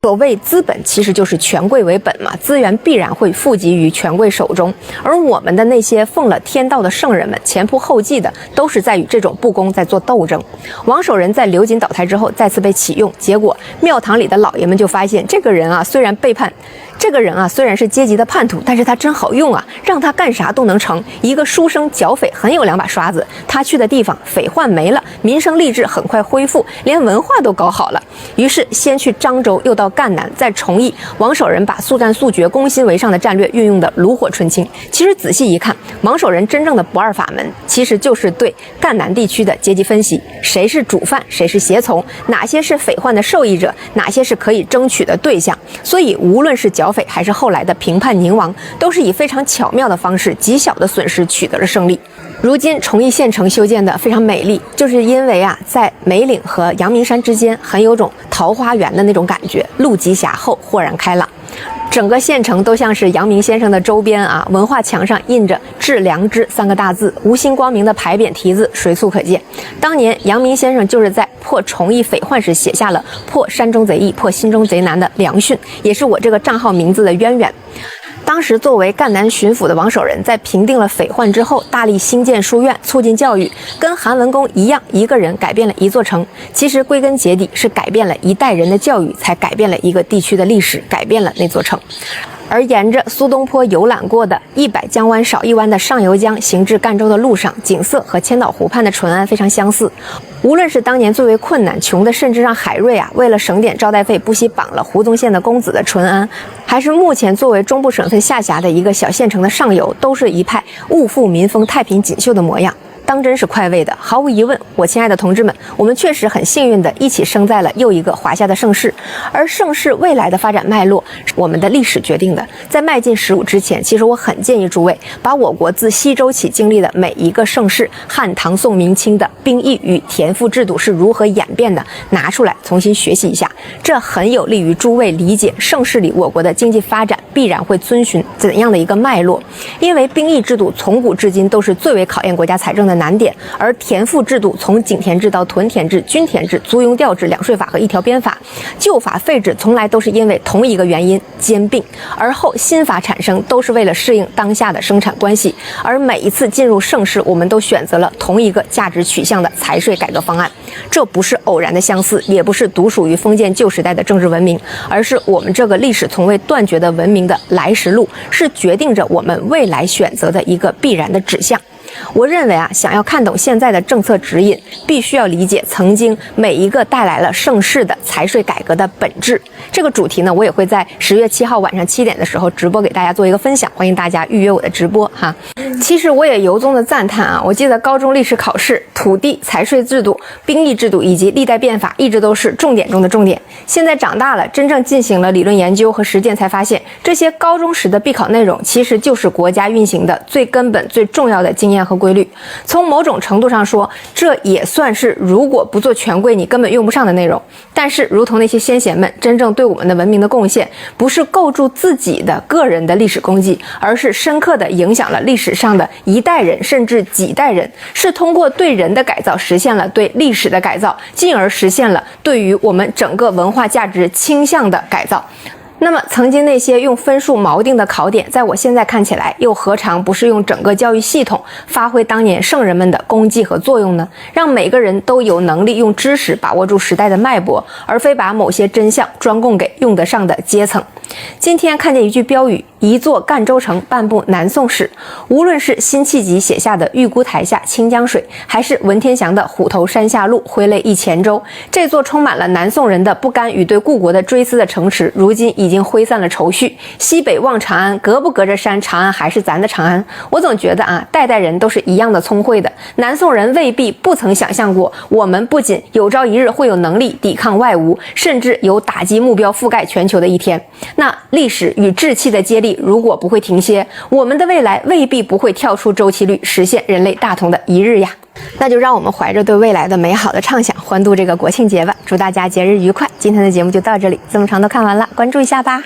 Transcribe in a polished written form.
所谓资本其实就是权贵为本嘛，资源必然会富集于权贵手中。而我们的那些奉了天道的圣人们，前仆后继的都是在与这种不公在做斗争。王守仁在刘瑾倒台之后再次被启用，结果庙堂里的老爷们就发现，这个人啊虽然是阶级的叛徒，但是他真好用啊，让他干啥都能成。一个书生剿匪很有两把刷子，他去的地方匪患没了，民生励志很快恢复，连文化都搞好了。于是先去漳州，又到赣南，再重议王守仁把速战速决、攻心为上的战略运用的炉火纯青。其实仔细一看，王守仁真正的不二法门，其实就是对赣南地区的阶级分析，谁是主犯，谁是胁从，哪些是匪患的受益者，哪些是可以争取的对象。所以无论是剿匪还是后来的平叛宁王，都是以非常巧妙的方式，极小的损失取得了胜利。如今崇义县城修建的非常美丽，就是因为在梅岭和阳明山之间很有种桃花源的那种感觉，路极狭厚，豁然开朗。整个县城都像是阳明先生的周边文化墙上印着致良知3个大字，无心光明的牌匾题字随处可见。当年阳明先生就是在破崇义匪患时写下了破山中贼易，破心中贼难的良训，也是我这个账号名字的渊源。当时作为赣南巡抚的王守仁，在平定了匪患之后，大力兴建书院，促进教育，跟韩文公一样，一个人改变了一座城。其实归根结底是改变了一代人的教育，才改变了一个地区的历史，改变了那座城。而沿着苏东坡游览过的100江湾少一湾的上游江行至赣州的路上，景色和千岛湖畔的淳安非常相似。无论是当年最为困难、穷的甚至让海瑞为了省点招待费不惜绑了胡宗宪的公子的淳安，还是目前作为中部省份下辖的一个小县城的上游，都是一派物富民丰、太平锦绣的模样。当真是快慰的。毫无疑问，我亲爱的同志们，我们确实很幸运的一起生在了又一个华夏的盛世，而盛世未来的发展脉络，我们的历史决定的。在迈进15之前，其实我很建议诸位把我国自西周起经历的每一个盛世，汉唐宋明清的兵役与田赋制度是如何演变的，拿出来重新学习一下，这很有利于诸位理解盛世里我国的经济发展必然会遵循怎样的一个脉络。因为兵役制度从古至今都是最为考验国家财政的难点，而田赋制度从井田制到屯田制、均田制、租庸调制、两税法和一条鞭法，旧法废止从来都是因为同一个原因兼并，而后新法产生都是为了适应当下的生产关系。而每一次进入盛世，我们都选择了同一个价值取向的财税改革方案，这不是偶然的相似，也不是独属于封建旧时代的政治文明，而是我们这个历史从未断绝的文明的来时路，是决定着我们未来选择的一个必然的指向。我认为想要看懂现在的政策指引，必须要理解曾经每一个带来了盛世的财税改革的本质。这个主题呢，我也会在10月7号晚上7点的时候直播给大家做一个分享，欢迎大家预约我的直播哈。其实我也由衷的赞叹我记得高中历史考试，土地、财税制度、兵役制度以及历代变法一直都是重点中的重点。现在长大了，真正进行了理论研究和实践，才发现这些高中时的必考内容其实就是国家运行的最根本、最重要的经验和规律。从某种程度上说，这也算是如果不做权贵你根本用不上的内容。但是如同那些先贤们真正对我们的文明的贡献，不是构筑自己的个人的历史功绩，而是深刻的影响了历史上的一代人甚至几代人，是通过对人的改造实现了对历史的改造，进而实现了对于我们整个文化价值倾向的改造。那么曾经那些用分数锚定的考点，在我现在看起来又何尝不是用整个教育系统发挥当年圣人们的功绩和作用呢？让每个人都有能力用知识把握住时代的脉搏，而非把某些真相专供给用得上的阶层。今天看见一句标语，一座赣州城，半部南宋史。无论是辛弃疾写下的玉姑台下清江水，还是文天祥的虎头山下路，挥泪一钱舟，这座充满了南宋人的不甘与对故国的追思的城池，如今已经挥散了愁绪。西北望长安，隔不隔着山，长安还是咱的长安。我总觉得代代人都是一样的聪慧的，南宋人未必不曾想象过，我们不仅有朝一日会有能力抵抗外侮，甚至有打击目标覆盖全球的一天。那历史与志气的接力如果不会停歇，我们的未来未必不会跳出周期率，实现人类大同的一日呀。那就让我们怀着对未来的美好的畅想，欢度这个国庆节吧。祝大家节日愉快。今天的节目就到这里，这么长都看完了，关注一下吧。